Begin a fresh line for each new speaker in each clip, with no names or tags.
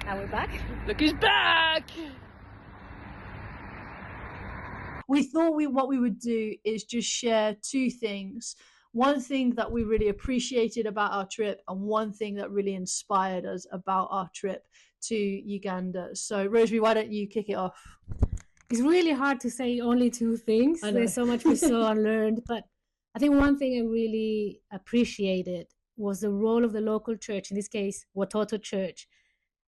Now we're back.
Look who's back!
We thought what we would do is just share two things. One thing that we really appreciated about our trip, and one thing that really inspired us about our trip to Uganda. So, Rosemary, why don't you kick it off?
It's really hard to say only two things. There's so much we saw and learned. But I think one thing I really appreciated was the role of the local church, in this case, Watoto Church,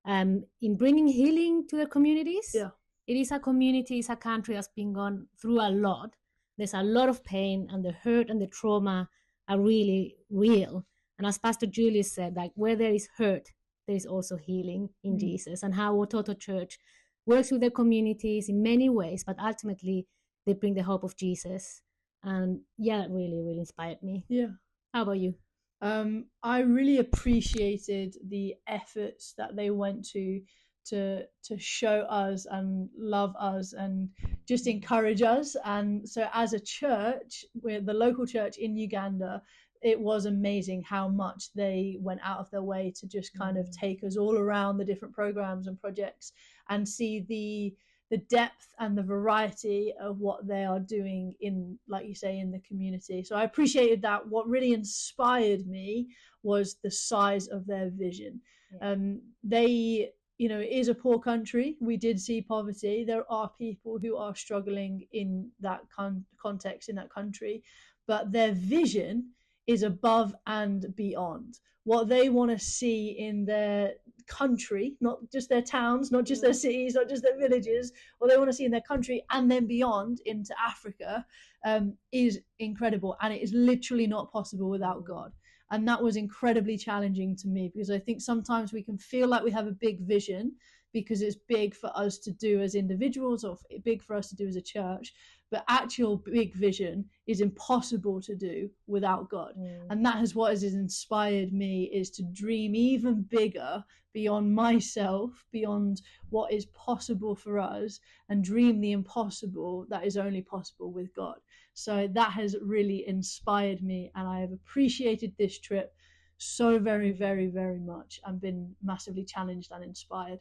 in bringing healing to the communities.
Yeah.
It is a community, it's a country that's been gone through a lot. There's a lot of pain, and the hurt and the trauma are really real. And as Pastor Julius said, like, where there is hurt, there is also healing in Jesus, and how Watoto Church works with their communities in many ways, but ultimately they bring the hope of Jesus. And yeah, that really, really inspired me.
Yeah.
How about you?
I really appreciated the efforts that they went to show us and love us and just encourage us. And so as a church, with the local church in Uganda, it was amazing how much they went out of their way to just kind of take us all around the different programs and projects and see the depth and the variety of what they are doing in, like you say, in the community. So I appreciated that. What really inspired me was the size of their vision. They, you know, it is a poor country. We did see poverty. There are people who are struggling in that context, in that country, but their vision is above and beyond. What they want to see in their country, not just their towns, not just their cities, not just their villages, what they want to see in their country and then beyond into Africa, is incredible. And it is literally not possible without God. And that was incredibly challenging to me, because I think sometimes we can feel like we have a big vision because it's big for us to do as individuals or big for us to do as a church, but actual big vision is impossible to do without God. And that is what has inspired me, is to dream even bigger beyond myself, beyond what is possible for us, and dream the impossible that is only possible with God. So that has really inspired me, and I have appreciated this trip so very, very, very much, and been massively challenged and inspired.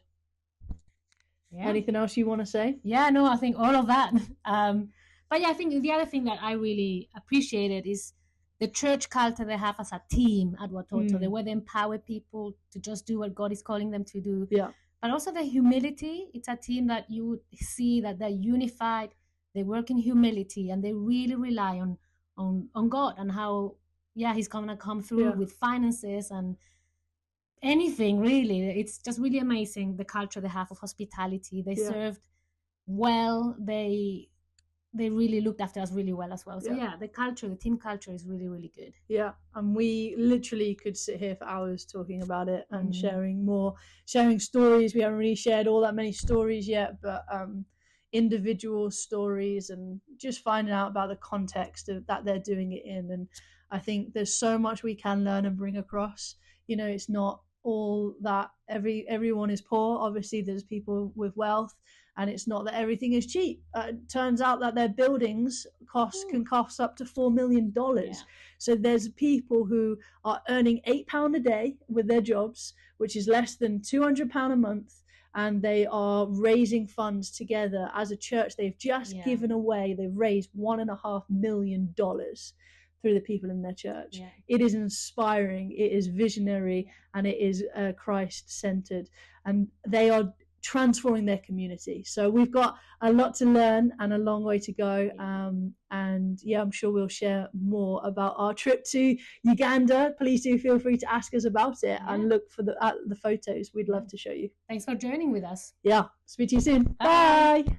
Yeah. Anything else you want to say?
Yeah, no, I think all of that. But yeah, I think the other thing that I really appreciated is the church culture they have as a team at Watoto. The way they empower people to just do what God is calling them to do.
Yeah.
But also the humility. It's a team that you would see that they're unified, they work in humility, and they really rely on God and how, He's going to come through with finances and anything, really. It's just really amazing, the culture they have of hospitality. They served well. They really looked after us really well as well. So the culture, the team culture is really, really good.
Yeah, and we literally could sit here for hours talking about it and sharing stories. We haven't really shared all that many stories yet, but individual stories, and just finding out about the context of that they're doing it in. And I think there's so much we can learn and bring across. You know, it's not all that everyone is poor. Obviously there's people with wealth, and it's not that everything is cheap. It turns out that their buildings can cost up to $4 million. So there's people who are earning £8 a day with their jobs, which is less than £200 a month, and they are raising funds together as a church. They've just given away, they've raised $1.5 million through the people in their church. It is inspiring, it is visionary, and it is Christ-centered, and they are transforming their community. So we've got a lot to learn and a long way to go. And I'm sure we'll share more about our trip to Uganda. Please do feel free to ask us about it and look for the photos. We'd love to show you.
Thanks for joining with us.
Yeah, speak to you soon. Bye.